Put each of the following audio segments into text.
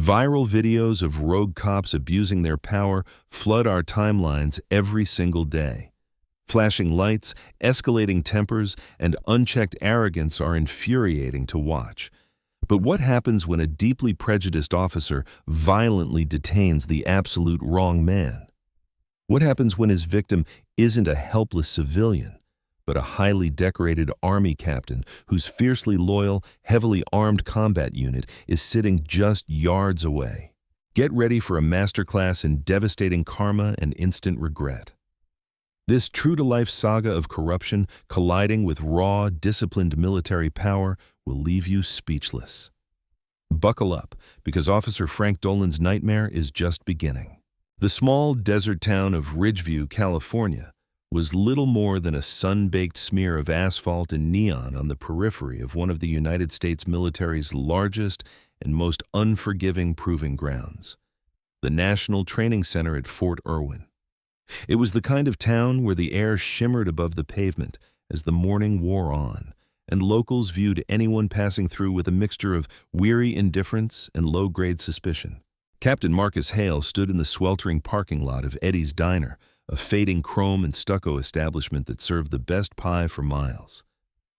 Viral videos of rogue cops abusing their power flood our timelines every single day. Flashing lights, escalating tempers, and unchecked arrogance are infuriating to watch. But what happens when a deeply prejudiced officer violently detains the absolute wrong man? What happens when his victim isn't a helpless civilian, but a highly decorated army captain whose fiercely loyal, heavily armed combat unit is sitting just yards away? Get ready for a masterclass in devastating karma and instant regret. This true-to-life saga of corruption colliding with raw, disciplined military power will leave you speechless. Buckle up, because Officer Frank Dolan's nightmare is just beginning. The small desert town of Ridgeview, California, was little more than a sun-baked smear of asphalt and neon on the periphery of one of the United States military's largest and most unforgiving proving grounds, the National Training Center at Fort Irwin. It was the kind of town where the air shimmered above the pavement as the morning wore on, and locals viewed anyone passing through with a mixture of weary indifference and low-grade suspicion. Captain Marcus Hale stood in the sweltering parking lot of Eddie's Diner, a fading chrome and stucco establishment that served the best pie for miles.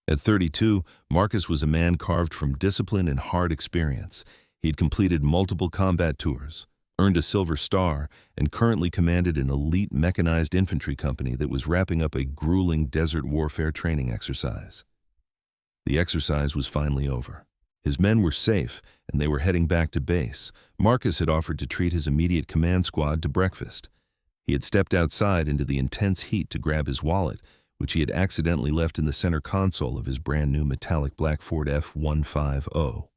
At 32, Marcus was a man carved from discipline and hard experience. He'd completed multiple combat tours, earned a Silver Star, and currently commanded an elite mechanized infantry company that was wrapping up a grueling desert warfare training exercise. The exercise was finally over. His men were safe, and they were heading back to base. Marcus had offered to treat his immediate command squad to breakfast. He had stepped outside into the intense heat to grab his wallet, which he had accidentally left in the center console of his brand-new metallic black Ford F-150.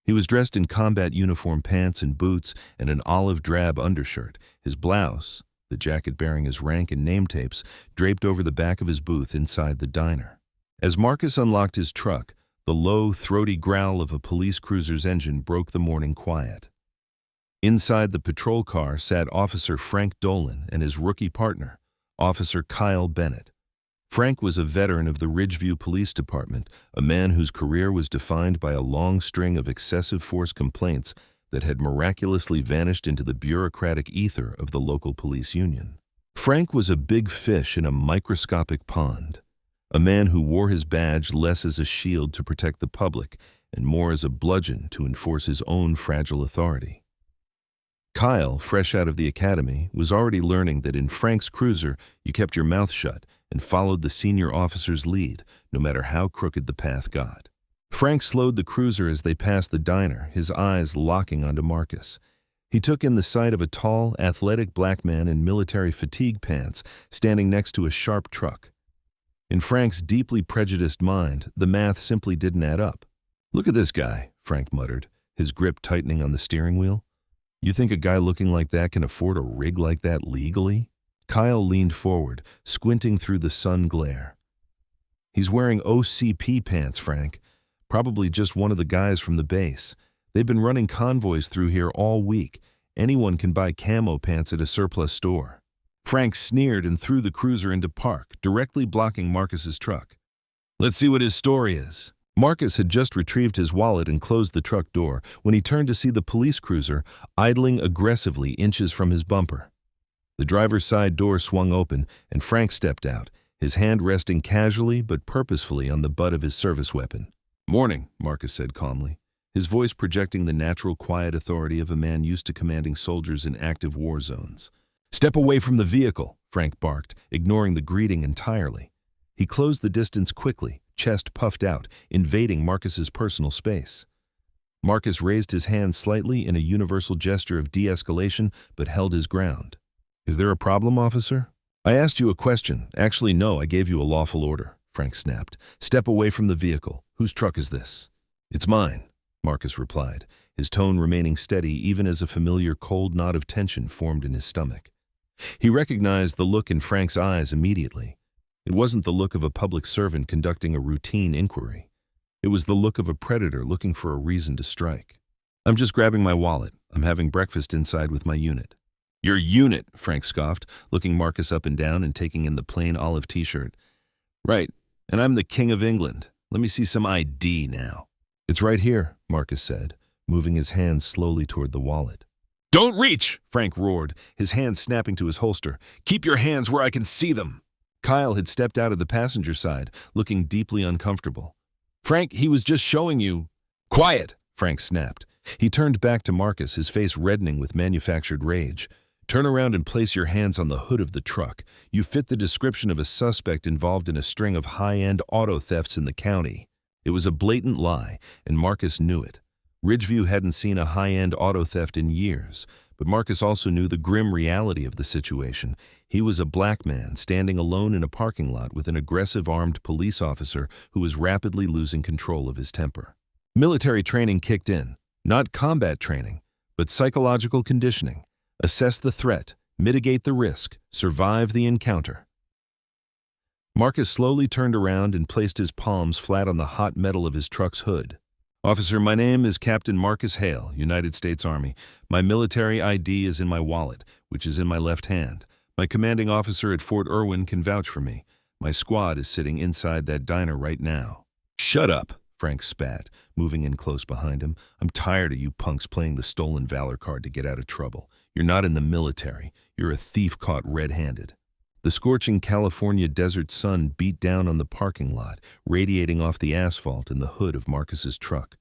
He was dressed in combat uniform pants and boots and an olive drab undershirt, his blouse, the jacket bearing his rank and name tapes, draped over the back of his booth inside the diner. As Marcus unlocked his truck, the low, throaty growl of a police cruiser's engine broke the morning quiet. Inside the patrol car sat Officer Frank Dolan and his rookie partner, Officer Kyle Bennett. Frank was a veteran of the Ridgeview Police Department, a man whose career was defined by a long string of excessive force complaints that had miraculously vanished into the bureaucratic ether of the local police union. Frank was a big fish in a microscopic pond, a man who wore his badge less as a shield to protect the public and more as a bludgeon to enforce his own fragile authority. Kyle, fresh out of the academy, was already learning that in Frank's cruiser you kept your mouth shut and followed the senior officer's lead, no matter how crooked the path got. Frank slowed the cruiser as they passed the diner, his eyes locking onto Marcus. He took in the sight of a tall, athletic black man in military fatigue pants standing next to a sharp truck. In Frank's deeply prejudiced mind, the math simply didn't add up. "Look at this guy," Frank muttered, his grip tightening on the steering wheel. "You think a guy looking like that can afford a rig like that legally?" Kyle leaned forward, squinting through the sun glare. "He's wearing OCP pants, Frank. Probably just one of the guys from the base. They've been running convoys through here all week. Anyone can buy camo pants at a surplus store." Frank sneered and threw the cruiser into park, directly blocking Marcus's truck. "Let's see what his story is." Marcus had just retrieved his wallet and closed the truck door when he turned to see the police cruiser idling aggressively inches from his bumper. The driver's side door swung open, and Frank stepped out, his hand resting casually but purposefully on the butt of his service weapon. "Morning," Marcus said calmly, his voice projecting the natural quiet authority of a man used to commanding soldiers in active war zones. "Step away from the vehicle," Frank barked, ignoring the greeting entirely. He closed the distance quickly, chest puffed out, invading Marcus's personal space. Marcus raised his hand slightly in a universal gesture of de-escalation, but held his ground. "Is there a problem, officer?" "I asked you a question. Actually, no, I gave you a lawful order," Frank snapped. "Step away from the vehicle. Whose truck is this?" "It's mine," Marcus replied, his tone remaining steady even as a familiar cold knot of tension formed in his stomach. He recognized the look in Frank's eyes immediately. It wasn't the look of a public servant conducting a routine inquiry. It was the look of a predator looking for a reason to strike. "I'm just grabbing my wallet. I'm having breakfast inside with my unit." "Your unit," Frank scoffed, looking Marcus up and down and taking in the plain olive t-shirt. "Right, and I'm the King of England. Let me see some ID now." "It's right here," Marcus said, moving his hands slowly toward the wallet. "Don't reach!" Frank roared, his hands snapping to his holster. "Keep your hands where I can see them!" Kyle had stepped out of the passenger side, looking deeply uncomfortable. "Frank, he was just showing you—" "Quiet!" Frank snapped. He turned back to Marcus, his face reddening with manufactured rage. "Turn around and place your hands on the hood of the truck. You fit the description of a suspect involved in a string of high-end auto thefts in the county." It was a blatant lie, and Marcus knew it. Ridgeview hadn't seen a high-end auto theft in years, but Marcus also knew the grim reality of the situation. He was a black man standing alone in a parking lot with an aggressive armed police officer who was rapidly losing control of his temper. Military training kicked in. Not combat training, but psychological conditioning. Assess the threat, mitigate the risk, survive the encounter. Marcus slowly turned around and placed his palms flat on the hot metal of his truck's hood. "Officer, my name is Captain Marcus Hale, United States Army. My military ID is in my wallet, which is in my left hand. My commanding officer at Fort Irwin can vouch for me. My squad is sitting inside that diner right now." "Shut up," Frank spat, moving in close behind him. "I'm tired of you punks playing the stolen valor card to get out of trouble. You're not in the military. You're a thief caught red-handed." The scorching California desert sun beat down on the parking lot, radiating off the asphalt and the hood of Marcus's truck.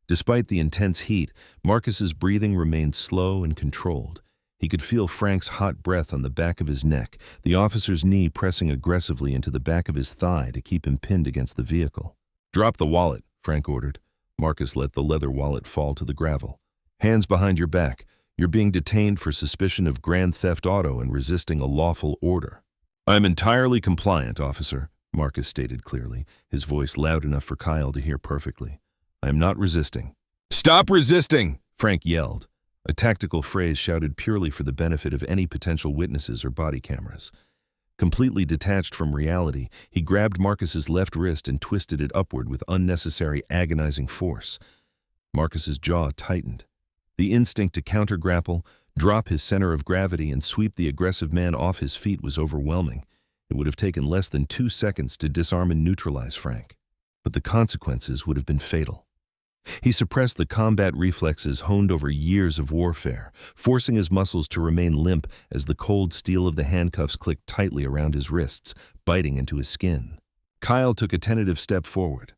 Despite the intense heat, Marcus's breathing remained slow and controlled. He could feel Frank's hot breath on the back of his neck, the officer's knee pressing aggressively into the back of his thigh to keep him pinned against the vehicle. "Drop the wallet," Frank ordered. Marcus let the leather wallet fall to the gravel. "Hands behind your back. You're being detained for suspicion of grand theft auto and resisting a lawful order." "I'm entirely compliant, officer," Marcus stated clearly, his voice loud enough for Kyle to hear perfectly. "I am not resisting." "Stop resisting!" Frank yelled, a tactical phrase shouted purely for the benefit of any potential witnesses or body cameras. Completely detached from reality, he grabbed Marcus's left wrist and twisted it upward with unnecessary agonizing force. Marcus's jaw tightened. The instinct to counter-grapple, drop his center of gravity, and sweep the aggressive man off his feet was overwhelming. It would have taken less than 2 seconds to disarm and neutralize Frank. But the consequences would have been fatal. He suppressed the combat reflexes honed over years of warfare, forcing his muscles to remain limp as the cold steel of the handcuffs clicked tightly around his wrists, biting into his skin. Kyle took a tentative step forward.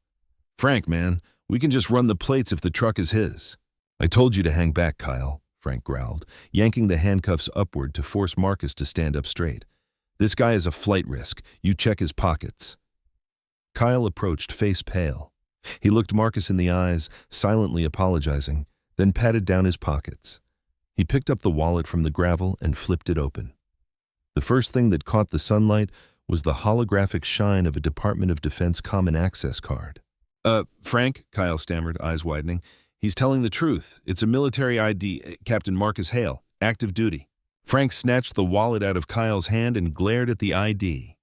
"Frank, man, we can just run the plates if the truck is his." "I told you to hang back, Kyle," Frank growled, yanking the handcuffs upward to force Marcus to stand up straight. "This guy is a flight risk. You check his pockets." Kyle approached, face pale. He looked Marcus in the eyes, silently apologizing, then patted down his pockets. He picked up the wallet from the gravel and flipped it open. The first thing that caught the sunlight was the holographic shine of a Department of Defense Common Access card. Frank," Kyle stammered, eyes widening. "He's telling the truth. It's a military ID, Captain Marcus Hale, active duty." Frank snatched the wallet out of Kyle's hand and glared at the ID.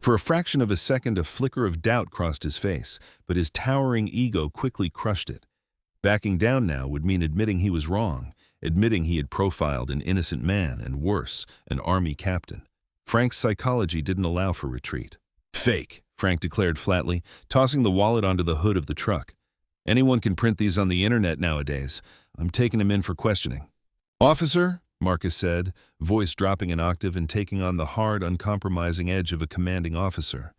For a fraction of a second, a flicker of doubt crossed his face, but his towering ego quickly crushed it. Backing down now would mean admitting he was wrong, admitting he had profiled an innocent man, and worse, an army captain. Frank's psychology didn't allow for retreat. "Fake," Frank declared flatly, tossing the wallet onto the hood of the truck. "Anyone can print these on the internet nowadays. I'm taking him in for questioning." "Officer," Marcus said, voice dropping an octave and taking on the hard, uncompromising edge of a commanding officer,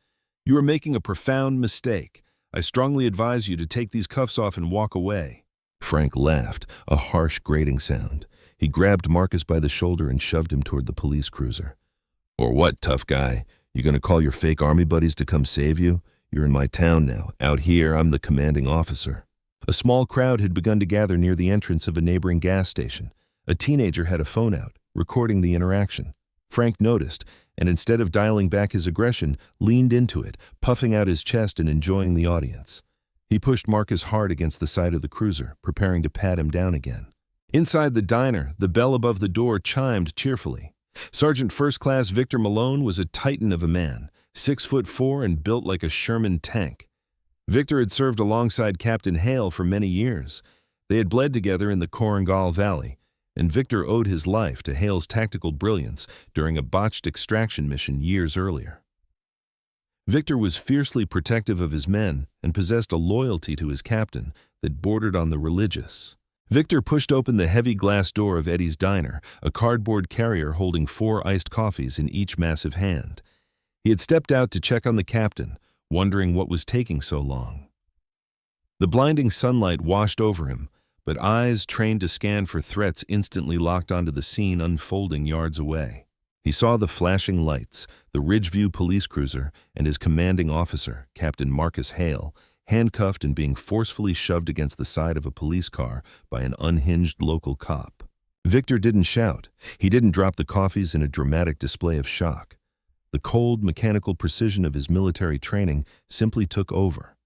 "you are making a profound mistake. I strongly advise you to take these cuffs off and walk away." Frank laughed, a harsh, grating sound. He grabbed Marcus by the shoulder and shoved him toward the police cruiser. "Or what, tough guy? You gonna call your fake army buddies to come save you? You're in my town now. Out here, I'm the commanding officer." A small crowd had begun to gather near the entrance of a neighboring gas station. A teenager had a phone out, recording the interaction. Frank noticed, and instead of dialing back his aggression, leaned into it, puffing out his chest and enjoying the audience. He pushed Marcus hard against the side of the cruiser, preparing to pat him down again. Inside the diner, the bell above the door chimed cheerfully. Sergeant First Class Victor Malone was a titan of a man, 6'4" and built like a Sherman tank. Victor had served alongside Captain Hale for many years. They had bled together in the Korengal Valley, and Victor owed his life to Hale's tactical brilliance during a botched extraction mission years earlier. Victor was fiercely protective of his men and possessed a loyalty to his captain that bordered on the religious. Victor pushed open the heavy glass door of Eddie's diner, a cardboard carrier holding 4 iced coffees in each massive hand. He had stepped out to check on the captain, wondering what was taking so long. The blinding sunlight washed over him, but eyes trained to scan for threats instantly locked onto the scene unfolding yards away. He saw the flashing lights, the Ridgeview police cruiser, and his commanding officer, Captain Marcus Hale, handcuffed and being forcefully shoved against the side of a police car by an unhinged local cop. Victor didn't shout. He didn't drop the coffees in a dramatic display of shock. The cold, mechanical precision of his military training simply took over.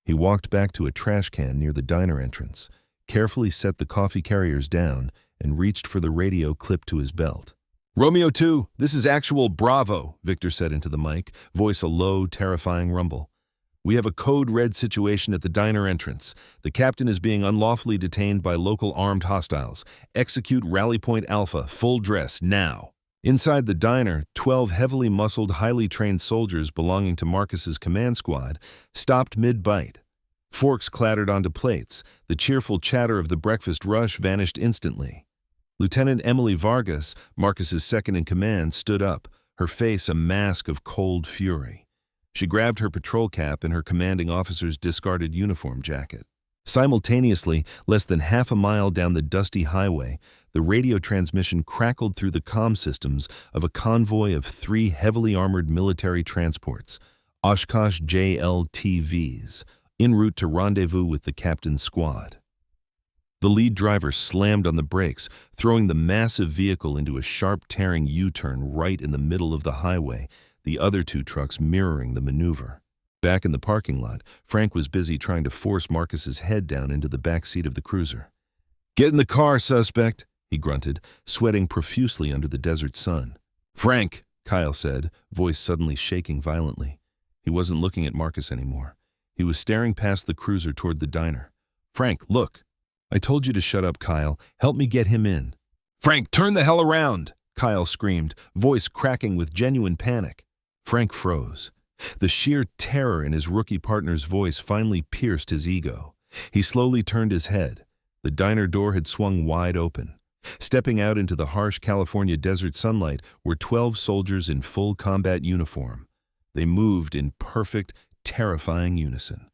He walked back to a trash can near the diner entrance, carefully set the coffee carriers down, and reached for the radio clipped to his belt. "Romeo 2, this is actual Bravo," Victor said into the mic, voice a low, terrifying rumble. "We have a code red situation at the diner entrance. The captain is being unlawfully detained by local armed hostiles. Execute Rally Point Alpha, full dress, now." Inside the diner, 12 heavily muscled, highly trained soldiers belonging to Marcus's command squad stopped mid-bite. Forks clattered onto plates. The cheerful chatter of the breakfast rush vanished instantly. Lieutenant Emily Vargas, Marcus's second-in-command, stood up, her face a mask of cold fury. She grabbed her patrol cap and her commanding officer's discarded uniform jacket. Simultaneously, less than half a mile down the dusty highway, the radio transmission crackled through the comm systems of a convoy of 3 heavily armored military transports, Oshkosh JLTVs, en route to rendezvous with the captain's squad. The lead driver slammed on the brakes, throwing the massive vehicle into a sharp, tearing U-turn right in the middle of the highway, the other 2 trucks mirroring the maneuver. Back in the parking lot, Frank was busy trying to force Marcus's head down into the back seat of the cruiser. "Get in the car, suspect," he grunted, sweating profusely under the desert sun. "Frank," Kyle said, voice suddenly shaking violently. He wasn't looking at Marcus anymore. He was staring past the cruiser toward the diner. "Frank, look." "I told you to shut up, Kyle. Help me get him in." "Frank, turn the hell around," Kyle screamed, voice cracking with genuine panic. Frank froze. The sheer terror in his rookie partner's voice finally pierced his ego. He slowly turned his head. The diner door had swung wide open. Stepping out into the harsh California desert sunlight were 12 soldiers in full combat uniform. They moved in perfect, terrifying unison.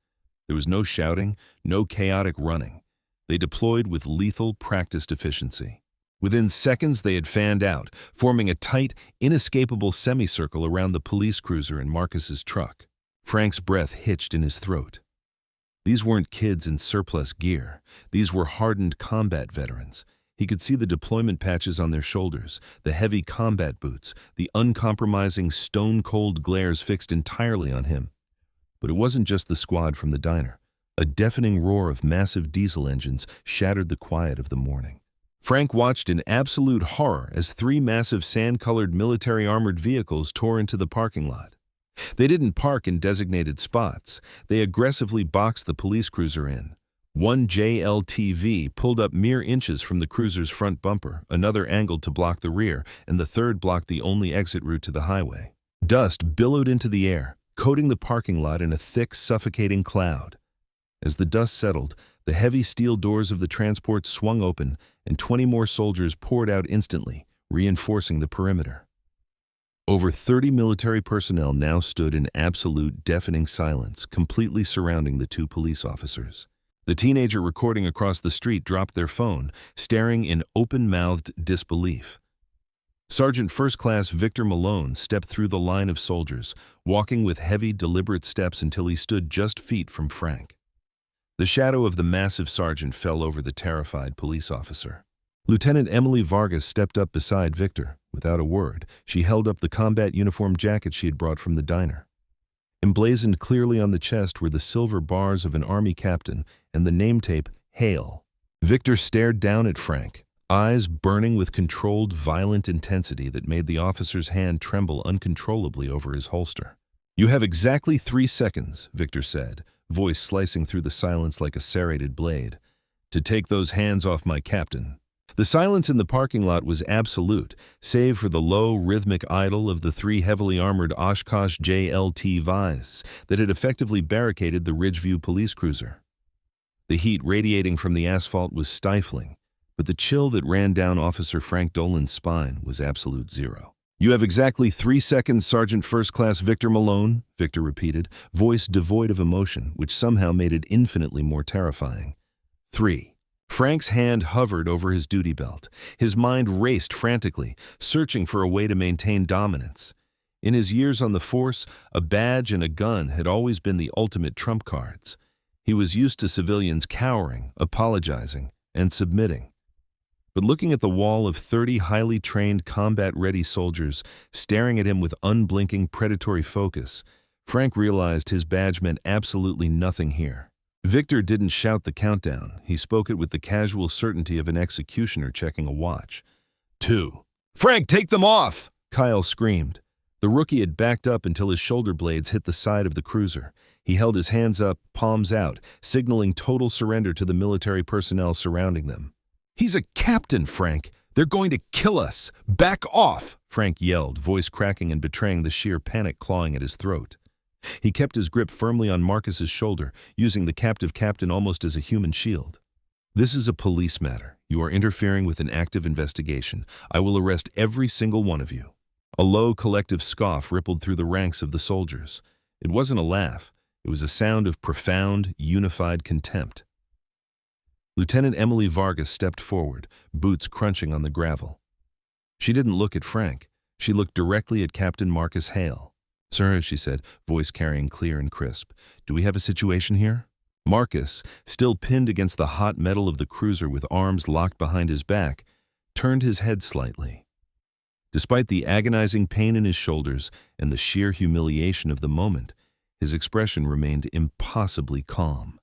There was no shouting, no chaotic running. They deployed with lethal, practiced efficiency. Within seconds, they had fanned out, forming a tight, inescapable semicircle around the police cruiser and Marcus's truck. Frank's breath hitched in his throat. These weren't kids in surplus gear. These were hardened combat veterans. He could see the deployment patches on their shoulders, the heavy combat boots, the uncompromising, stone-cold glares fixed entirely on him. But it wasn't just the squad from the diner. A deafening roar of massive diesel engines shattered the quiet of the morning. Frank watched in absolute horror as 3 massive sand-colored military armored vehicles tore into the parking lot. They didn't park in designated spots. They aggressively boxed the police cruiser in. One JLTV pulled up mere inches from the cruiser's front bumper, another angled to block the rear, and the third blocked the only exit route to the highway. Dust billowed into the air, coating the parking lot in a thick, suffocating cloud. As the dust settled, the heavy steel doors of the transport swung open, and 20 more soldiers poured out instantly, reinforcing the perimeter. Over 30 military personnel now stood in absolute, deafening silence, completely surrounding the 2 police officers. The teenager recording across the street dropped their phone, staring in open-mouthed disbelief. Sergeant First Class Victor Malone stepped through the line of soldiers, walking with heavy, deliberate steps until he stood just feet from Frank. The shadow of the massive sergeant fell over the terrified police officer. Lieutenant Emily Vargas stepped up beside Victor. Without a word, she held up the combat uniform jacket she had brought from the diner. Emblazoned clearly on the chest were the silver bars of an Army captain and the name tape, Hale. Victor stared down at Frank, eyes burning with controlled, violent intensity that made the officer's hand tremble uncontrollably over his holster. "You have exactly 3 seconds, Victor said, voice slicing through the silence like a serrated blade, "to take those hands off my captain." The silence in the parking lot was absolute, save for the low, rhythmic idle of the three heavily armored Oshkosh JLTVs that had effectively barricaded the Ridgeview police cruiser. The heat radiating from the asphalt was stifling, but the chill that ran down Officer Frank Dolan's spine was absolute zero. "You have exactly 3 seconds, Sergeant First Class Victor Malone," Victor repeated, voice devoid of emotion, which somehow made it infinitely more terrifying. 3. Frank's hand hovered over his duty belt. His mind raced frantically, searching for a way to maintain dominance. In his years on the force, a badge and a gun had always been the ultimate trump cards. He was used to civilians cowering, apologizing, and submitting. But looking at the wall of 30 highly trained, combat-ready soldiers staring at him with unblinking, predatory focus, Frank realized his badge meant absolutely nothing here. Victor didn't shout the countdown. He spoke it with the casual certainty of an executioner checking a watch. 2. "Frank, take them off!" Kyle screamed. The rookie had backed up until his shoulder blades hit the side of the cruiser. He held his hands up, palms out, signaling total surrender to the military personnel surrounding them. "He's a captain, Frank. They're going to kill us. Back off!" Frank yelled, voice cracking and betraying the sheer panic clawing at his throat. He kept his grip firmly on Marcus's shoulder, using the captive captain almost as a human shield. "This is a police matter. You are interfering with an active investigation. I will arrest every single one of you." A low collective scoff rippled through the ranks of the soldiers. It wasn't a laugh. It was a sound of profound, unified contempt. Lieutenant Emily Vargas stepped forward, boots crunching on the gravel. She didn't look at Frank. She looked directly at Captain Marcus Hale. "Sir," she said, voice carrying clear and crisp, "do we have a situation here?" Marcus, still pinned against the hot metal of the cruiser with arms locked behind his back, turned his head slightly. Despite the agonizing pain in his shoulders and the sheer humiliation of the moment, his expression remained impossibly calm.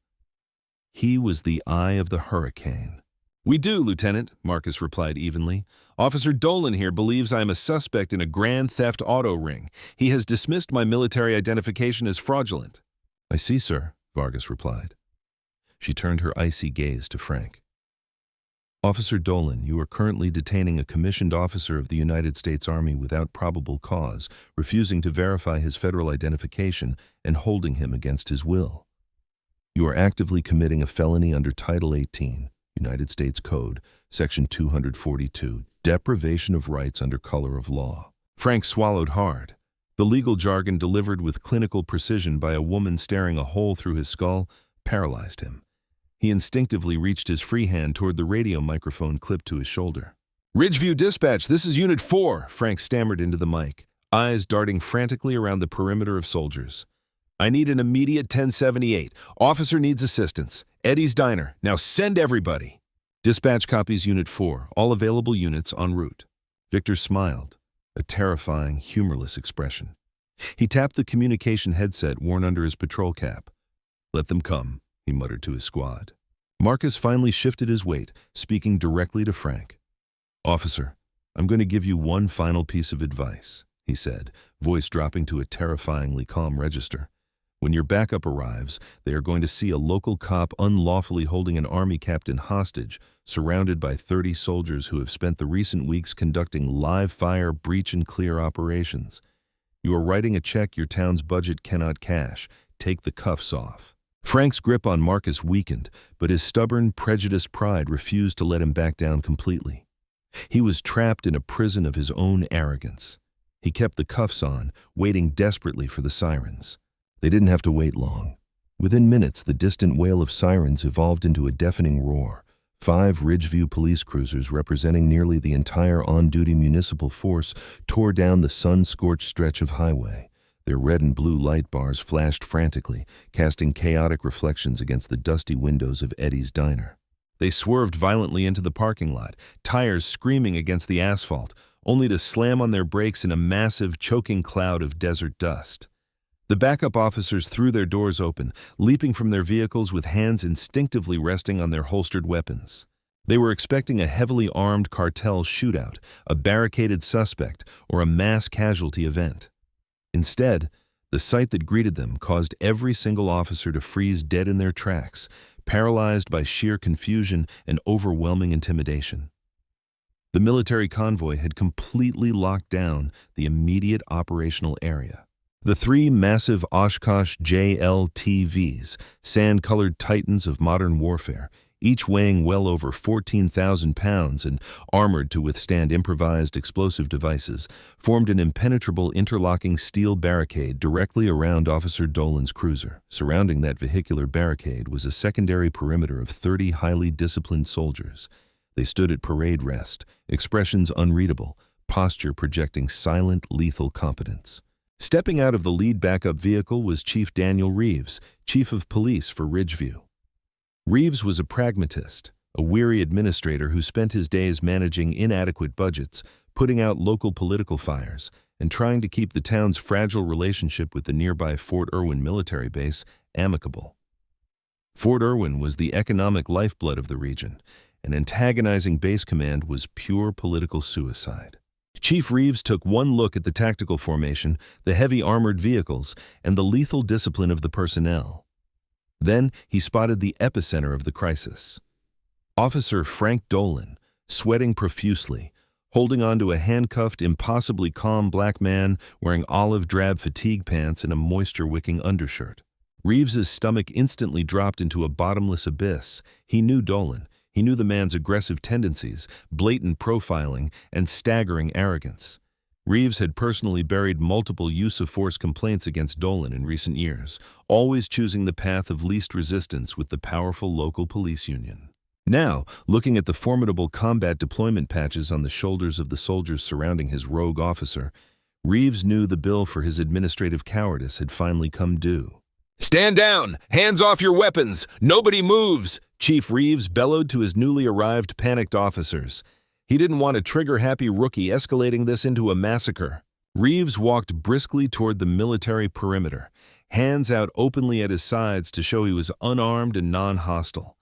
He was the eye of the hurricane. "We do, Lieutenant," Marcus replied evenly. "Officer Dolan here believes I am a suspect in a grand theft auto ring. He has dismissed my military identification as fraudulent." "I see, sir," Vargas replied. She turned her icy gaze to Frank. "Officer Dolan, you are currently detaining a commissioned officer of the United States Army without probable cause, refusing to verify his federal identification and holding him against his will. You are actively committing a felony under Title 18, United States Code, Section 242, deprivation of rights under color of law." Frank swallowed hard. The legal jargon delivered with clinical precision by a woman staring a hole through his skull paralyzed him. He instinctively reached his free hand toward the radio microphone clipped to his shoulder. "Ridgeview Dispatch, this is Unit 4, Frank stammered into the mic, eyes darting frantically around the perimeter of soldiers. "I need an immediate 1078. Officer needs assistance. Eddie's Diner. Now send everybody." "Dispatch copies Unit 4. All available units en route." Victor smiled, a terrifying, humorless expression. He tapped the communication headset worn under his patrol cap. "Let them come," he muttered to his squad. Marcus finally shifted his weight, speaking directly to Frank. "Officer, I'm going to give you one final piece of advice," he said, voice dropping to a terrifyingly calm register. "When your backup arrives, they are going to see a local cop unlawfully holding an Army captain hostage, surrounded by 30 soldiers who have spent the recent weeks conducting live-fire, breach-and-clear operations. You are writing a check your town's budget cannot cash. Take the cuffs off." Frank's grip on Marcus weakened, but his stubborn, prejudiced pride refused to let him back down completely. He was trapped in a prison of his own arrogance. He kept the cuffs on, waiting desperately for the sirens. They didn't have to wait long. Within minutes, the distant wail of sirens evolved into a deafening roar. 5 Ridgeview police cruisers representing nearly the entire on-duty municipal force tore down the sun-scorched stretch of highway. Their red and blue light bars flashed frantically, casting chaotic reflections against the dusty windows of Eddie's Diner. They swerved violently into the parking lot, tires screaming against the asphalt, only to slam on their brakes in a massive, choking cloud of desert dust. The backup officers threw their doors open, leaping from their vehicles with hands instinctively resting on their holstered weapons. They were expecting a heavily armed cartel shootout, a barricaded suspect, or a mass casualty event. Instead, the sight that greeted them caused every single officer to freeze dead in their tracks, paralyzed by sheer confusion and overwhelming intimidation. The military convoy had completely locked down the immediate operational area. The three massive Oshkosh JLTVs, sand-colored titans of modern warfare, each weighing well over 14,000 pounds and armored to withstand improvised explosive devices, formed an impenetrable interlocking steel barricade directly around Officer Dolan's cruiser. Surrounding that vehicular barricade was a secondary perimeter of 30 highly disciplined soldiers. They stood at parade rest, expressions unreadable, posture projecting silent, lethal competence. Stepping out of the lead backup vehicle was Chief Daniel Reeves, Chief of Police for Ridgeview. Reeves was a pragmatist, a weary administrator who spent his days managing inadequate budgets, putting out local political fires, and trying to keep the town's fragile relationship with the nearby Fort Irwin military base amicable. Fort Irwin was the economic lifeblood of the region, and antagonizing base command was pure political suicide. Chief Reeves took one look at the tactical formation, the heavy armored vehicles, and the lethal discipline of the personnel. Then he spotted the epicenter of the crisis. Officer Frank Dolan, sweating profusely, holding onto a handcuffed, impossibly calm black man wearing olive-drab fatigue pants and a moisture-wicking undershirt. Reeves's stomach instantly dropped into a bottomless abyss. He knew Dolan. He knew the man's aggressive tendencies, blatant profiling, and staggering arrogance. Reeves had personally buried multiple use-of-force complaints against Dolan in recent years, always choosing the path of least resistance with the powerful local police union. Now, looking at the formidable combat deployment patches on the shoulders of the soldiers surrounding his rogue officer, Reeves knew the bill for his administrative cowardice had finally come due. "Stand down! Hands off your weapons! Nobody moves!" Chief Reeves bellowed to his newly arrived panicked officers. He didn't want a trigger-happy rookie escalating this into a massacre. Reeves walked briskly toward the military perimeter, hands out openly at his sides to show he was unarmed and non-hostile.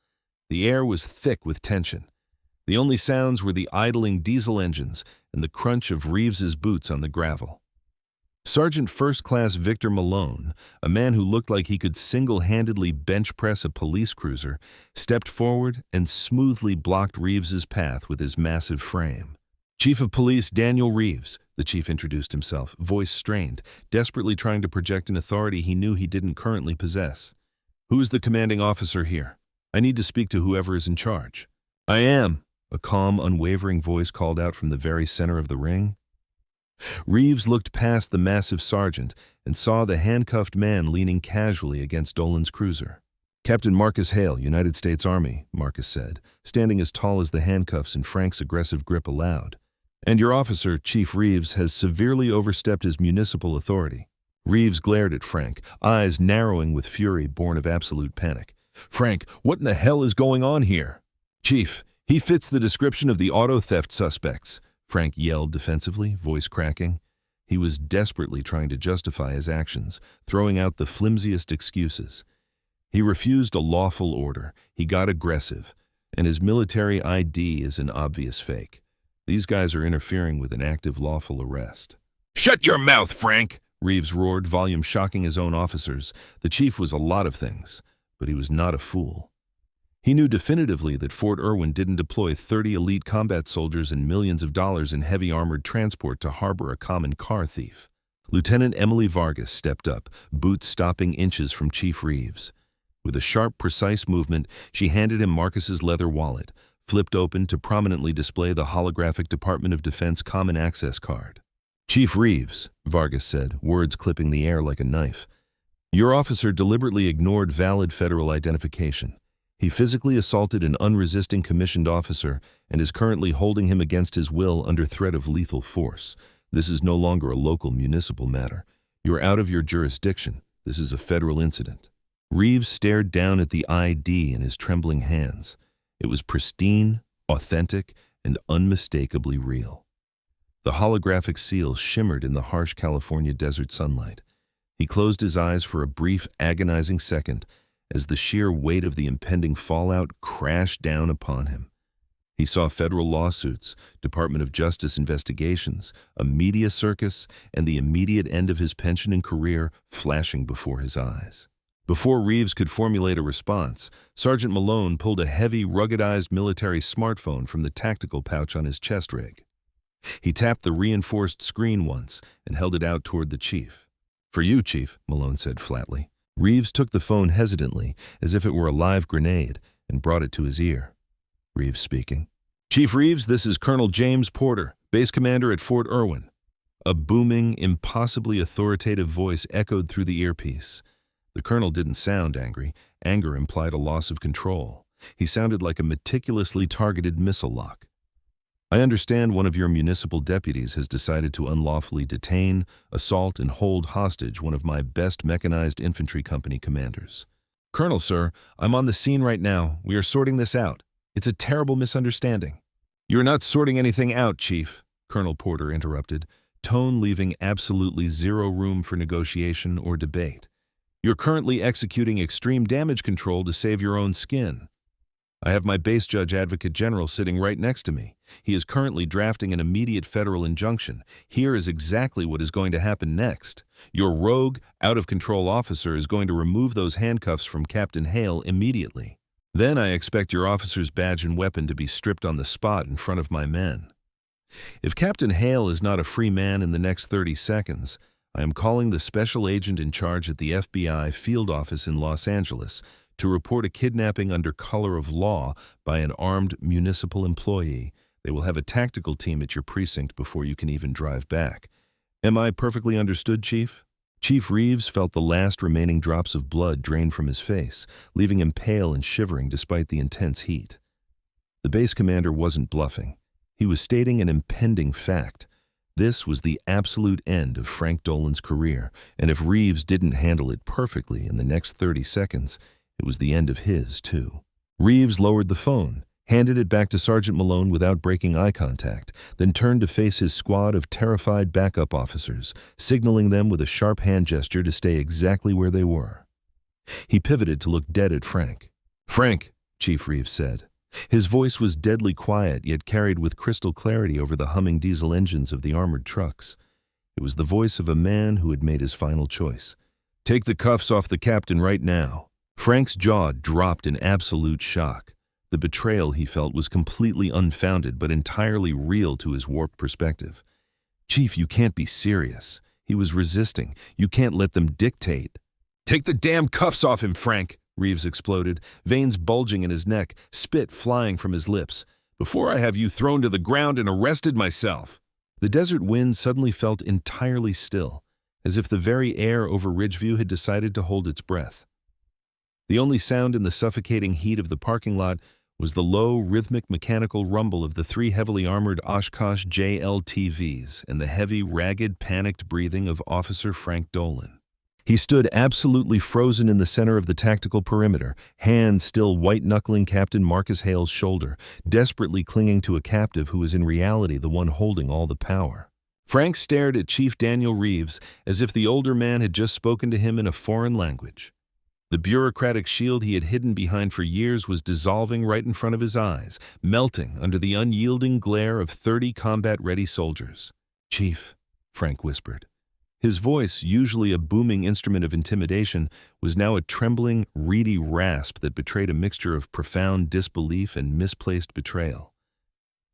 The air was thick with tension. The only sounds were the idling diesel engines and the crunch of Reeves's boots on the gravel. Sergeant First Class Victor Malone, a man who looked like he could single-handedly bench press a police cruiser, stepped forward and smoothly blocked Reeves's path with his massive frame. "Chief of Police Daniel Reeves," the chief introduced himself, voice strained, desperately trying to project an authority he knew he didn't currently possess. "Who is the commanding officer here? I need to speak to whoever is in charge." "I am," a calm, unwavering voice called out from the very center of the ring. Reeves looked past the massive sergeant and saw the handcuffed man leaning casually against Dolan's cruiser. "Captain Marcus Hale, United States Army," Marcus said, standing as tall as the handcuffs and Frank's aggressive grip allowed. "And your officer, Chief Reeves, has severely overstepped his municipal authority." Reeves glared at Frank, eyes narrowing with fury born of absolute panic. "Frank, what in the hell is going on here?" "Chief, he fits the description of the auto theft suspects," Frank yelled defensively, voice cracking. He was desperately trying to justify his actions, throwing out the flimsiest excuses. He refused a lawful order, he got aggressive, and his military ID is an obvious fake. These guys are interfering with an active lawful arrest. "Shut your mouth, Frank!" Reeves roared, volume shocking his own officers. The chief was a lot of things, but he was not a fool. He knew definitively that Fort Irwin didn't deploy 30 elite combat soldiers and millions of dollars in heavy armored transport to harbor a common car thief. Lieutenant Emily Vargas stepped up, boots stopping inches from Chief Reeves. With a sharp, precise movement, she handed him Marcus's leather wallet, flipped open to prominently display the holographic Department of Defense Common Access card. "Chief Reeves," Vargas said, words clipping the air like a knife, "your officer deliberately ignored valid federal identification. He physically assaulted an unresisting commissioned officer and is currently holding him against his will under threat of lethal force. This is no longer a local municipal matter. You are out of your jurisdiction. This is a federal incident." Reeves stared down at the ID in his trembling hands. It was pristine, authentic, and unmistakably real. The holographic seal shimmered in the harsh California desert sunlight. He closed his eyes for a brief, agonizing second as the sheer weight of the impending fallout crashed down upon him. He saw federal lawsuits, Department of Justice investigations, a media circus, and the immediate end of his pension and career flashing before his eyes. Before Reeves could formulate a response, Sergeant Malone pulled a heavy, ruggedized military smartphone from the tactical pouch on his chest rig. He tapped the reinforced screen once and held it out toward the chief. "For you, Chief," Malone said flatly. Reeves took the phone hesitantly, as if it were a live grenade, and brought it to his ear. Reeves speaking. "Chief Reeves, this is Colonel James Porter, base commander at Fort Irwin." A booming, impossibly authoritative voice echoed through the earpiece. The colonel didn't sound angry. Anger implied a loss of control. He sounded like a meticulously targeted missile lock. "I understand one of your municipal deputies has decided to unlawfully detain, assault, and hold hostage one of my best mechanized infantry company commanders. Colonel, sir, I'm on the scene right now. We are sorting this out. It's a terrible misunderstanding." "You're not sorting anything out, Chief," Colonel Porter interrupted, tone leaving absolutely zero room for negotiation or debate. "You're currently executing extreme damage control to save your own skin. I have my base judge advocate general sitting right next to me. He is currently drafting an immediate federal injunction. Here is exactly what is going to happen next. Your rogue, out-of-control officer is going to remove those handcuffs from Captain Hale immediately. Then I expect your officer's badge and weapon to be stripped on the spot in front of my men. If Captain Hale is not a free man in the next 30 seconds, I am calling the special agent in charge at the FBI field office in Los Angeles to report a kidnapping under color of law by an armed municipal employee. They will have a tactical team at your precinct before you can even drive back. Am I perfectly understood, Chief?" Chief Reeves felt the last remaining drops of blood drain from his face, leaving him pale and shivering despite the intense heat. The base commander wasn't bluffing. He was stating an impending fact. This was the absolute end of Frank Dolan's career, and if Reeves didn't handle it perfectly in the next 30 seconds, it was the end of his, too. Reeves lowered the phone, handed it back to Sergeant Malone without breaking eye contact, then turned to face his squad of terrified backup officers, signaling them with a sharp hand gesture to stay exactly where they were. He pivoted to look dead at Frank. "Frank," Chief Reeves said. His voice was deadly quiet, yet carried with crystal clarity over the humming diesel engines of the armored trucks. It was the voice of a man who had made his final choice. "Take the cuffs off the captain right now." Frank's jaw dropped in absolute shock. The betrayal he felt was completely unfounded but entirely real to his warped perspective. "Chief, you can't be serious." He was resisting. "You can't let them dictate." "Take the damn cuffs off him, Frank!" Reeves exploded, veins bulging in his neck, spit flying from his lips. "Before I have you thrown to the ground and arrested myself." The desert wind suddenly felt entirely still, as if the very air over Ridgeview had decided to hold its breath. The only sound in the suffocating heat of the parking lot was the low, rhythmic mechanical rumble of the 3 heavily armored Oshkosh JLTVs and the heavy, ragged, panicked breathing of Officer Frank Dolan. He stood absolutely frozen in the center of the tactical perimeter, hand still white-knuckling Captain Marcus Hale's shoulder, desperately clinging to a captive who was in reality the one holding all the power. Frank stared at Chief Daniel Reeves as if the older man had just spoken to him in a foreign language. The bureaucratic shield he had hidden behind for years was dissolving right in front of his eyes, melting under the unyielding glare of 30 combat-ready soldiers. "Chief," Frank whispered. His voice, usually a booming instrument of intimidation, was now a trembling, reedy rasp that betrayed a mixture of profound disbelief and misplaced betrayal.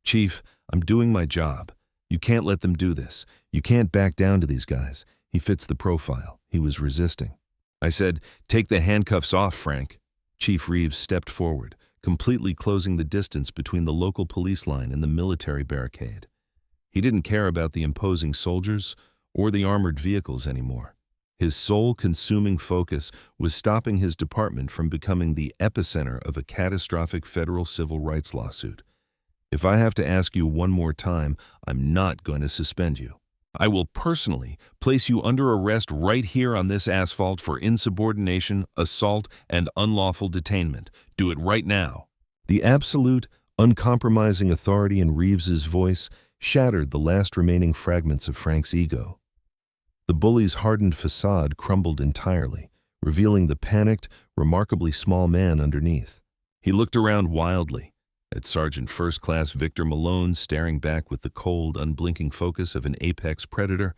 "Chief, I'm doing my job. You can't let them do this. You can't back down to these guys. He fits the profile." He was resisting. I said, "Take the handcuffs off, Frank." Chief Reeves stepped forward, completely closing the distance between the local police line and the military barricade. He didn't care about the imposing soldiers or the armored vehicles anymore. His soul-consuming focus was stopping his department from becoming the epicenter of a catastrophic federal civil rights lawsuit. "If I have to ask you one more time, I'm not going to suspend you. I will personally place you under arrest right here on this asphalt for insubordination, assault, and unlawful detainment. Do it right now." The absolute, uncompromising authority in Reeves's voice shattered the last remaining fragments of Frank's ego. The bully's hardened facade crumbled entirely, revealing the panicked, remarkably small man underneath. He looked around wildly, at Sergeant First Class Victor Malone staring back with the cold, unblinking focus of an apex predator,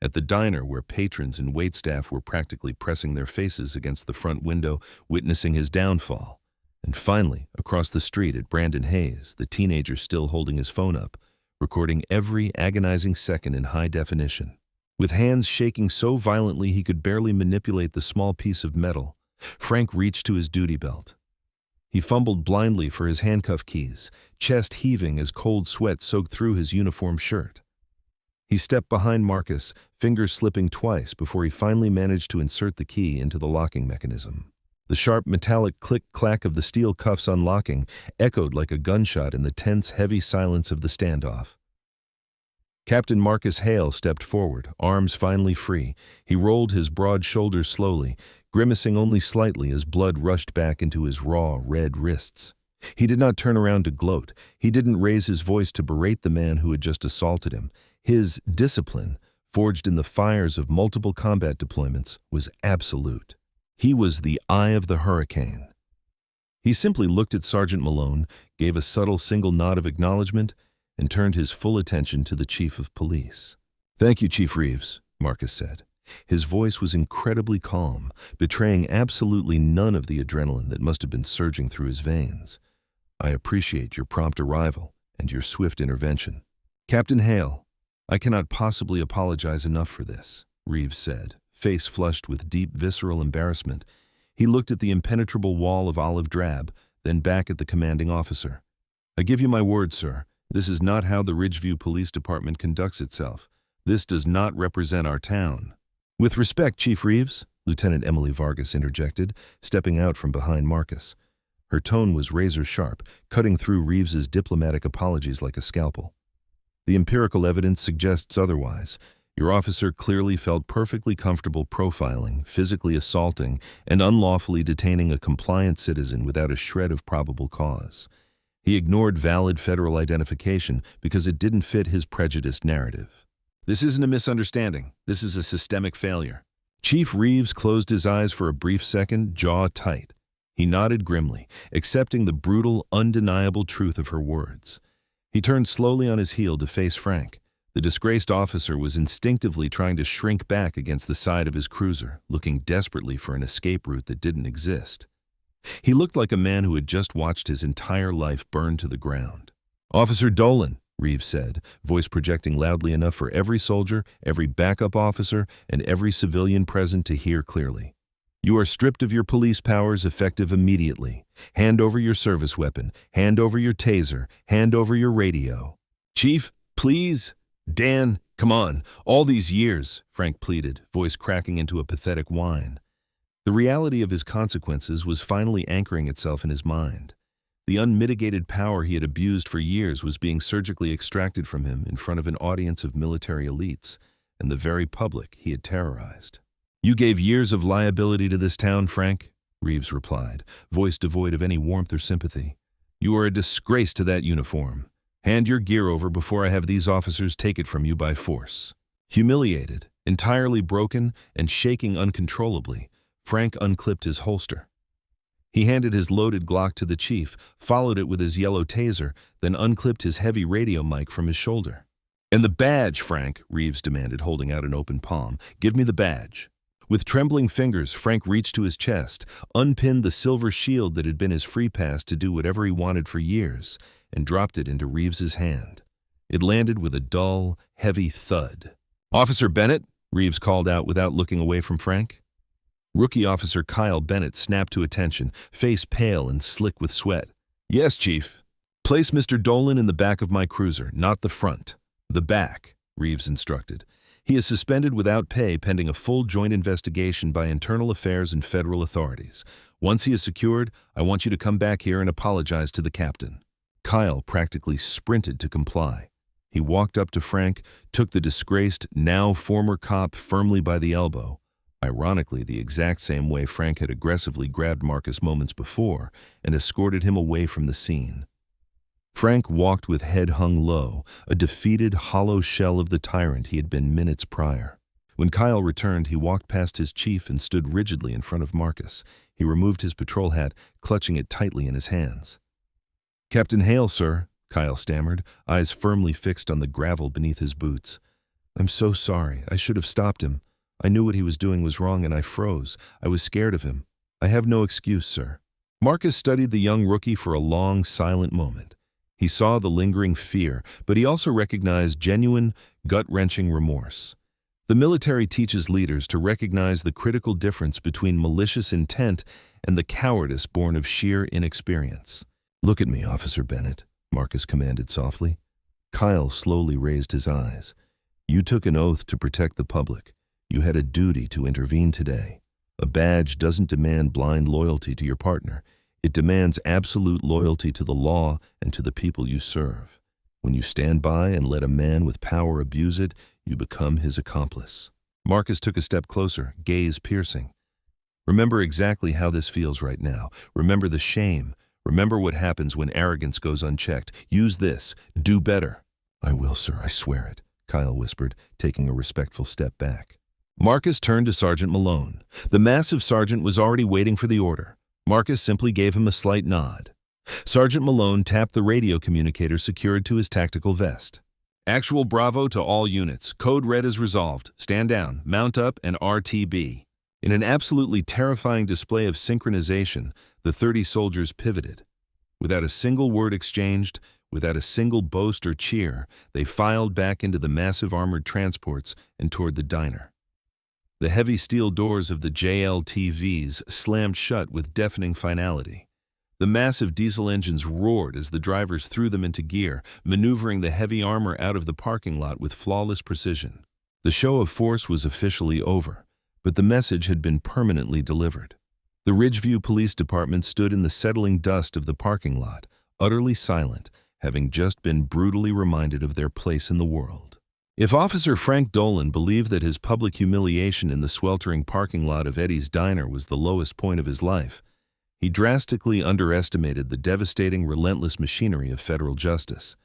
at the diner where patrons and waitstaff were practically pressing their faces against the front window, witnessing his downfall. And finally, across the street at Brandon Hayes, the teenager still holding his phone up, recording every agonizing second in high definition. With hands shaking so violently he could barely manipulate the small piece of metal, Frank reached to his duty belt. He fumbled blindly for his handcuff keys, chest heaving as cold sweat soaked through his uniform shirt. He stepped behind Marcus, fingers slipping twice before he finally managed to insert the key into the locking mechanism. The sharp metallic click-clack of the steel cuffs unlocking echoed like a gunshot in the tense, heavy silence of the standoff. Captain Marcus Hale stepped forward, arms finally free. He rolled his broad shoulders slowly, grimacing only slightly as blood rushed back into his raw, red wrists. He did not turn around to gloat. He didn't raise his voice to berate the man who had just assaulted him. His discipline, forged in the fires of multiple combat deployments, was absolute. He was the eye of the hurricane. He simply looked at Sergeant Malone, gave a subtle single nod of acknowledgement, and turned his full attention to the chief of police. "Thank you, Chief Reeves," Marcus said. His voice was incredibly calm, betraying absolutely none of the adrenaline that must have been surging through his veins. "I appreciate your prompt arrival and your swift intervention." "Captain Hale, I cannot possibly apologize enough for this," Reeves said, face flushed with deep visceral embarrassment. He looked at the impenetrable wall of olive drab, then back at the commanding officer. "I give you my word, sir, this is not how the Ridgeview Police Department conducts itself. This does not represent our town." "With respect, Chief Reeves," Lieutenant Emily Vargas interjected, stepping out from behind Marcus. Her tone was razor-sharp, cutting through Reeves's diplomatic apologies like a scalpel. "The empirical evidence suggests otherwise. Your officer clearly felt perfectly comfortable profiling, physically assaulting, and unlawfully detaining a compliant citizen without a shred of probable cause. He ignored valid federal identification because it didn't fit his prejudiced narrative. This isn't a misunderstanding. This is a systemic failure." Chief Reeves closed his eyes for a brief second, jaw tight. He nodded grimly, accepting the brutal, undeniable truth of her words. He turned slowly on his heel to face Frank. The disgraced officer was instinctively trying to shrink back against the side of his cruiser, looking desperately for an escape route that didn't exist. He looked like a man who had just watched his entire life burn to the ground. "Officer Dolan," Reeves said, voice projecting loudly enough for every soldier, every backup officer, and every civilian present to hear clearly. "You are stripped of your police powers effective immediately. Hand over your service weapon. Hand over your taser. Hand over your radio." "Chief, please." "Dan, come on. All these years," Frank pleaded, voice cracking into a pathetic whine. The reality of his consequences was finally anchoring itself in his mind. The unmitigated power he had abused for years was being surgically extracted from him in front of an audience of military elites and the very public he had terrorized. "You gave years of liability to this town, Frank," Reeves replied, voice devoid of any warmth or sympathy. "You are a disgrace to that uniform. Hand your gear over before I have these officers take it from you by force." Humiliated, entirely broken, and shaking uncontrollably, Frank unclipped his holster. He handed his loaded Glock to the chief, followed it with his yellow taser, then unclipped his heavy radio mic from his shoulder. "And the badge, Frank," Reeves demanded, holding out an open palm. "Give me the badge." With trembling fingers, Frank reached to his chest, unpinned the silver shield that had been his free pass to do whatever he wanted for years, and dropped it into Reeves's hand. It landed with a dull, heavy thud. "Officer Bennett," Reeves called out without looking away from Frank. Rookie Officer Kyle Bennett snapped to attention, face pale and slick with sweat. "Yes, Chief. Place Mr. Dolan in the back of my cruiser, not the front. The back," Reeves instructed. "He is suspended without pay pending a full joint investigation by internal affairs and federal authorities. Once he is secured, I want you to come back here and apologize to the captain." Kyle practically sprinted to comply. He walked up to Frank, took the disgraced, now former cop firmly by the elbow, ironically the exact same way Frank had aggressively grabbed Marcus moments before, and escorted him away from the scene. Frank walked with head hung low, a defeated, hollow shell of the tyrant he had been minutes prior. When Kyle returned, he walked past his chief and stood rigidly in front of Marcus. He removed his patrol hat, clutching it tightly in his hands. "Captain Hale, sir," Kyle stammered, eyes firmly fixed on the gravel beneath his boots. "I'm so sorry. I should have stopped him. I knew what he was doing was wrong and I froze. I was scared of him. I have no excuse, sir." Marcus studied the young rookie for a long, silent moment. He saw the lingering fear, but he also recognized genuine, gut-wrenching remorse. The military teaches leaders to recognize the critical difference between malicious intent and the cowardice born of sheer inexperience. "Look at me, Officer Bennett," Marcus commanded softly. Kyle slowly raised his eyes. "You took an oath to protect the public. You had a duty to intervene today. A badge doesn't demand blind loyalty to your partner. It demands absolute loyalty to the law and to the people you serve. When you stand by and let a man with power abuse it, you become his accomplice." Marcus took a step closer, gaze piercing. "Remember exactly how this feels right now. Remember the shame. Remember what happens when arrogance goes unchecked. Use this. Do better." "I will, sir. I swear it," Kyle whispered, taking a respectful step back. Marcus turned to Sergeant Malone. The massive sergeant was already waiting for the order. Marcus simply gave him a slight nod. Sergeant Malone tapped the radio communicator secured to his tactical vest. "Actual Bravo to all units. Code red is resolved. Stand down, mount up, and RTB." In an absolutely terrifying display of synchronization, the 30 soldiers pivoted. Without a single word exchanged, without a single boast or cheer, they filed back into the massive armored transports and toward the diner. The heavy steel doors of the JLTVs slammed shut with deafening finality. The massive diesel engines roared as the drivers threw them into gear, maneuvering the heavy armor out of the parking lot with flawless precision. The show of force was officially over, but the message had been permanently delivered. The Ridgeview Police Department stood in the settling dust of the parking lot, utterly silent, having just been brutally reminded of their place in the world. If Officer Frank Dolan believed that his public humiliation in the sweltering parking lot of Eddie's Diner was the lowest point of his life, he drastically underestimated the devastating, relentless machinery of federal justice.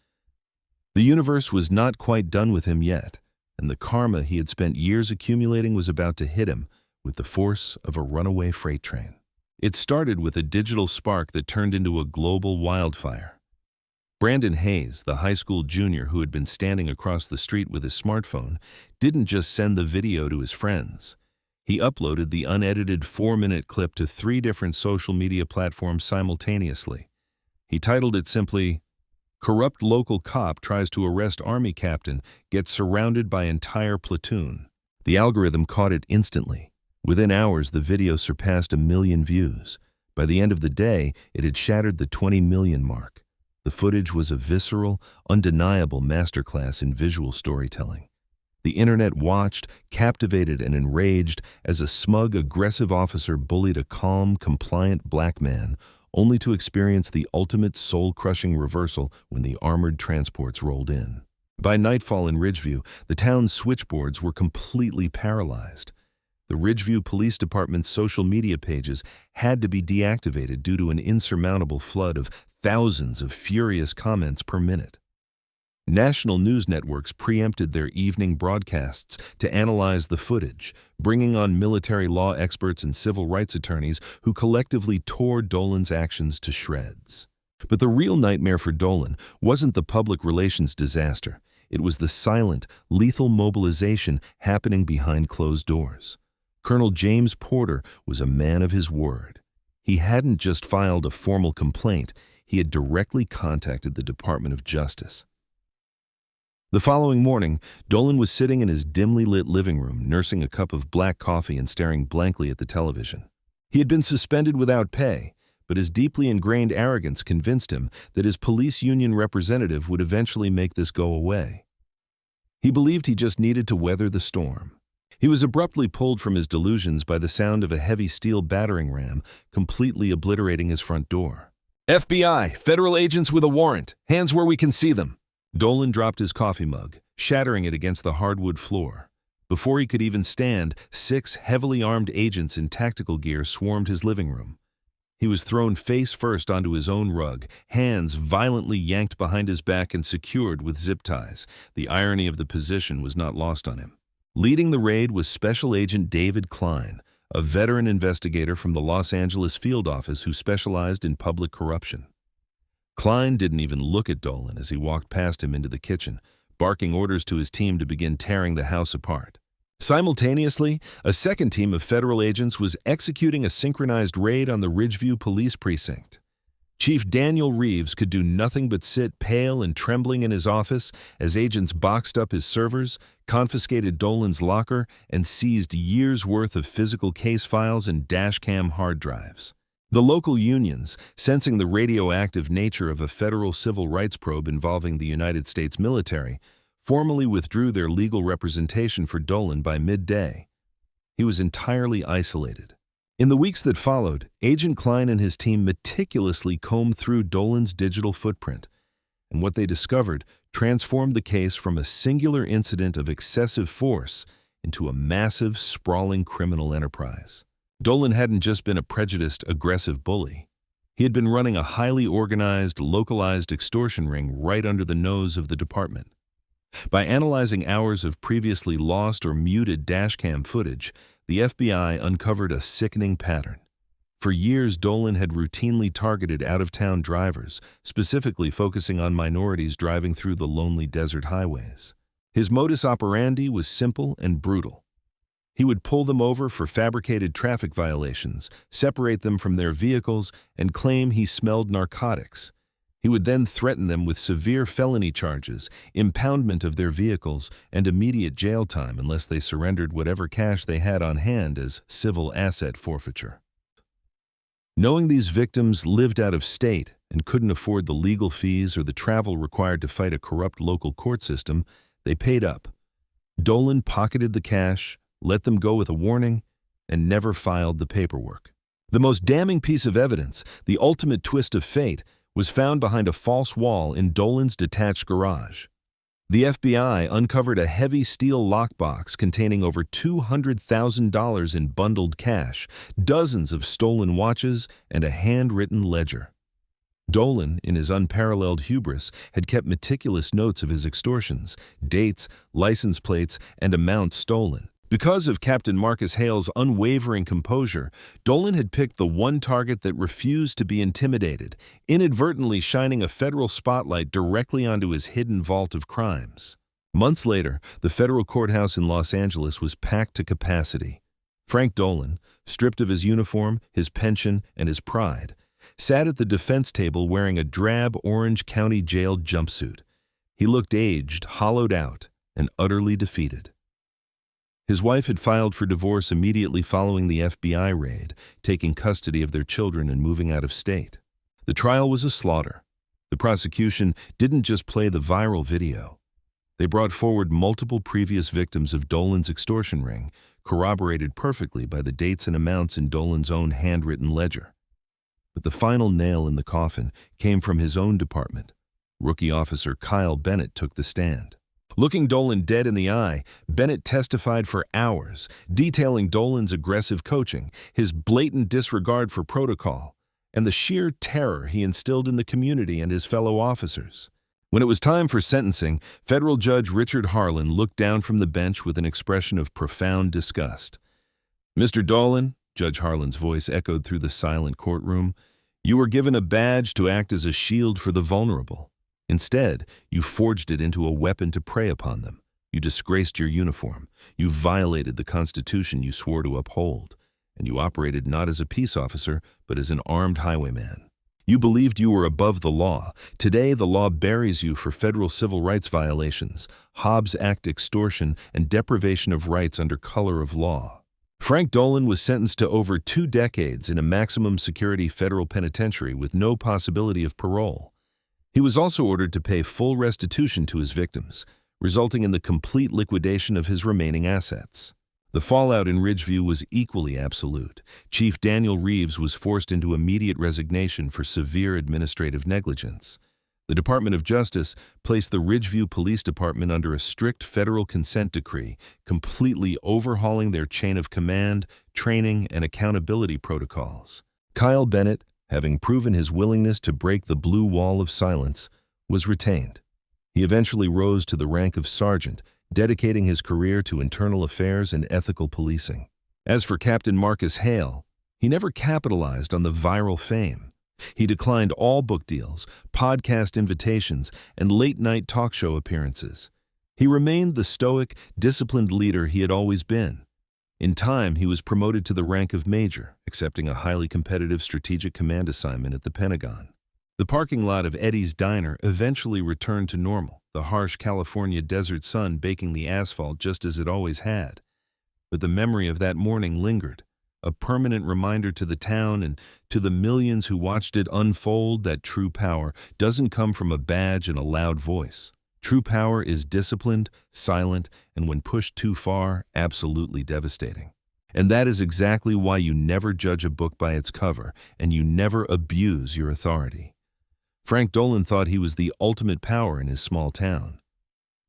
The universe was not quite done with him yet, and the karma he had spent years accumulating was about to hit him with the force of a runaway freight train. It started with a digital spark that turned into a global wildfire. Brandon Hayes, the high school junior who had been standing across the street with his smartphone, didn't just send the video to his friends. He uploaded the unedited 4-minute clip to 3 different social media platforms simultaneously. He titled it simply, "Corrupt Local Cop Tries to Arrest Army Captain, Gets Surrounded by Entire Platoon." The algorithm caught it instantly. Within hours, the video surpassed 1 million views. By the end of the day, it had shattered the 20 million mark. The footage was a visceral, undeniable masterclass in visual storytelling. The internet watched, captivated and enraged, as a smug, aggressive officer bullied a calm, compliant black man, only to experience the ultimate soul-crushing reversal when the armored transports rolled in. By nightfall in Ridgeview, the town's switchboards were completely paralyzed. The Ridgeview Police Department's social media pages had to be deactivated due to an insurmountable flood of thousands of furious comments per minute. National news networks preempted their evening broadcasts to analyze the footage, bringing on military law experts and civil rights attorneys who collectively tore Dolan's actions to shreds. But the real nightmare for Dolan wasn't the public relations disaster. It was the silent, lethal mobilization happening behind closed doors. Colonel James Porter was a man of his word. He hadn't just filed a formal complaint, he had directly contacted the Department of Justice. The following morning, Dolan was sitting in his dimly lit living room, nursing a cup of black coffee and staring blankly at the television. He had been suspended without pay, but his deeply ingrained arrogance convinced him that his police union representative would eventually make this go away. He believed he just needed to weather the storm. He was abruptly pulled from his delusions by the sound of a heavy steel battering ram completely obliterating his front door. "FBI, federal agents with a warrant. Hands where we can see them." Dolan dropped his coffee mug, shattering it against the hardwood floor. Before he could even stand, 6 heavily armed agents in tactical gear swarmed his living room. He was thrown face first onto his own rug, hands violently yanked behind his back and secured with zip ties. The irony of the position was not lost on him. Leading the raid was Special Agent David Klein, a veteran investigator from the Los Angeles field office who specialized in public corruption. Klein didn't even look at Dolan as he walked past him into the kitchen, barking orders to his team to begin tearing the house apart. Simultaneously, a second team of federal agents was executing a synchronized raid on the Ridgeview Police Precinct. Chief Daniel Reeves could do nothing but sit pale and trembling in his office as agents boxed up his servers, confiscated Dolan's locker, and seized years' worth of physical case files and dashcam hard drives. The local unions, sensing the radioactive nature of a federal civil rights probe involving the United States military, formally withdrew their legal representation for Dolan by midday. He was entirely isolated. In the weeks that followed, Agent Klein and his team meticulously combed through Dolan's digital footprint, and what they discovered transformed the case from a singular incident of excessive force into a massive, sprawling criminal enterprise. Dolan hadn't just been a prejudiced, aggressive bully. He had been running a highly organized, localized extortion ring right under the nose of the department. By analyzing hours of previously lost or muted dashcam footage, the FBI uncovered a sickening pattern. For years, Dolan had routinely targeted out-of-town drivers, specifically focusing on minorities driving through the lonely desert highways. His modus operandi was simple and brutal. He would pull them over for fabricated traffic violations, separate them from their vehicles, and claim he smelled narcotics. He would then threaten them with severe felony charges, impoundment of their vehicles, and immediate jail time unless they surrendered whatever cash they had on hand as civil asset forfeiture. Knowing these victims lived out of state and couldn't afford the legal fees or the travel required to fight a corrupt local court system, they paid up. Dolan pocketed the cash, let them go with a warning, and never filed the paperwork. The most damning piece of evidence, the ultimate twist of fate, was found behind a false wall in Dolan's detached garage. The FBI uncovered a heavy steel lockbox containing over $200,000 in bundled cash, dozens of stolen watches, and a handwritten ledger. Dolan, in his unparalleled hubris, had kept meticulous notes of his extortions, dates, license plates, and amounts stolen. Because of Captain Marcus Hale's unwavering composure, Dolan had picked the one target that refused to be intimidated, inadvertently shining a federal spotlight directly onto his hidden vault of crimes. Months later, the federal courthouse in Los Angeles was packed to capacity. Frank Dolan, stripped of his uniform, his pension, and his pride, sat at the defense table wearing a drab Orange County jail jumpsuit. He looked aged, hollowed out, and utterly defeated. His wife had filed for divorce immediately following the FBI raid, taking custody of their children and moving out of state. The trial was a slaughter. The prosecution didn't just play the viral video. They brought forward multiple previous victims of Dolan's extortion ring, corroborated perfectly by the dates and amounts in Dolan's own handwritten ledger. But the final nail in the coffin came from his own department. Rookie Officer Kyle Bennett took the stand. Looking Dolan dead in the eye, Bennett testified for hours, detailing Dolan's aggressive coaching, his blatant disregard for protocol, and the sheer terror he instilled in the community and his fellow officers. When it was time for sentencing, federal judge Richard Harlan looked down from the bench with an expression of profound disgust. "Mr. Dolan," Judge Harlan's voice echoed through the silent courtroom, "you were given a badge to act as a shield for the vulnerable. Instead, you forged it into a weapon to prey upon them. You disgraced your uniform. You violated the Constitution you swore to uphold. And you operated not as a peace officer, but as an armed highwayman. You believed you were above the law. Today, the law buries you for federal civil rights violations, Hobbs Act extortion, and deprivation of rights under color of law." Frank Dolan was sentenced to over 2 decades in a maximum security federal penitentiary with no possibility of parole. He was also ordered to pay full restitution to his victims, resulting in the complete liquidation of his remaining assets. The fallout in Ridgeview was equally absolute. Chief Daniel Reeves was forced into immediate resignation for severe administrative negligence. The Department of Justice placed the Ridgeview Police Department under a strict federal consent decree, completely overhauling their chain of command, training, and accountability protocols. Kyle Bennett, having proven his willingness to break the blue wall of silence, was retained. He eventually rose to the rank of sergeant, dedicating his career to internal affairs and ethical policing. As for Captain Marcus Hale, he never capitalized on the viral fame. He declined all book deals, podcast invitations, and late-night talk show appearances. He remained the stoic, disciplined leader he had always been. In time, he was promoted to the rank of major, accepting a highly competitive strategic command assignment at the Pentagon. The parking lot of Eddie's Diner eventually returned to normal, the harsh California desert sun baking the asphalt just as it always had. But the memory of that morning lingered, a permanent reminder to the town and to the millions who watched it unfold that true power doesn't come from a badge and a loud voice. True power is disciplined, silent, and when pushed too far, absolutely devastating. And that is exactly why you never judge a book by its cover, and you never abuse your authority. Frank Dolan thought he was the ultimate power in his small town.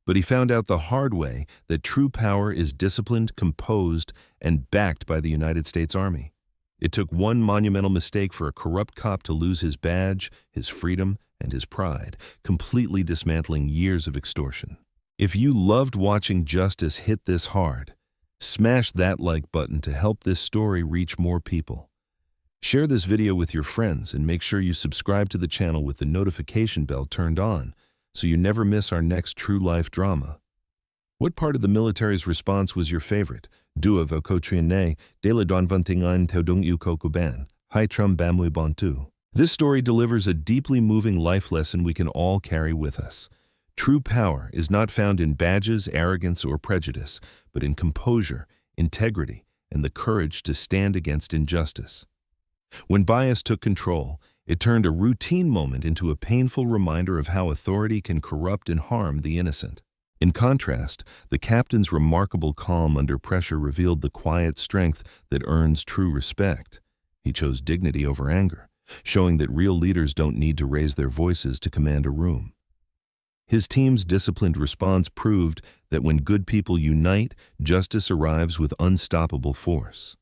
But he found out the hard way that true power is disciplined, composed, and backed by the United States Army. It took one monumental mistake for a corrupt cop to lose his badge, his freedom, and his pride, completely dismantling years of extortion. If you loved watching justice hit this hard, smash that like button to help this story reach more people. Share this video with your friends and make sure you subscribe to the channel with the notification bell turned on so you never miss our next true life drama. What part of the military's response was your favorite? Dua vokotriane de la donvantingan teodung ukokuban, hai trum bamui bantu. This story delivers a deeply moving life lesson we can all carry with us. True power is not found in badges, arrogance, or prejudice, but in composure, integrity, and the courage to stand against injustice. When bias took control, it turned a routine moment into a painful reminder of how authority can corrupt and harm the innocent. In contrast, the captain's remarkable calm under pressure revealed the quiet strength that earns true respect. He chose dignity over anger, showing that real leaders don't need to raise their voices to command a room. His team's disciplined response proved that when good people unite, justice arrives with unstoppable force.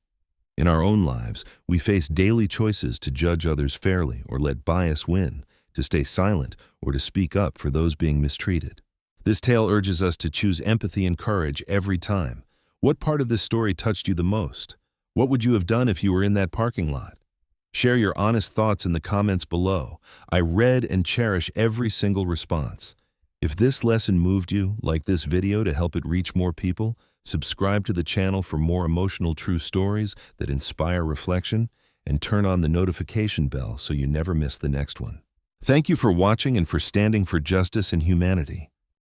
In our own lives, we face daily choices to judge others fairly or let bias win, to stay silent or to speak up for those being mistreated. This tale urges us to choose empathy and courage every time. What part of this story touched you the most? What would you have done if you were in that parking lot? Share your honest thoughts in the comments below. I read and cherish every single response. If this lesson moved you, like this video to help it reach more people, subscribe to the channel for more emotional true stories that inspire reflection, and turn on the notification bell so you never miss the next one. Thank you for watching and for standing for justice and humanity.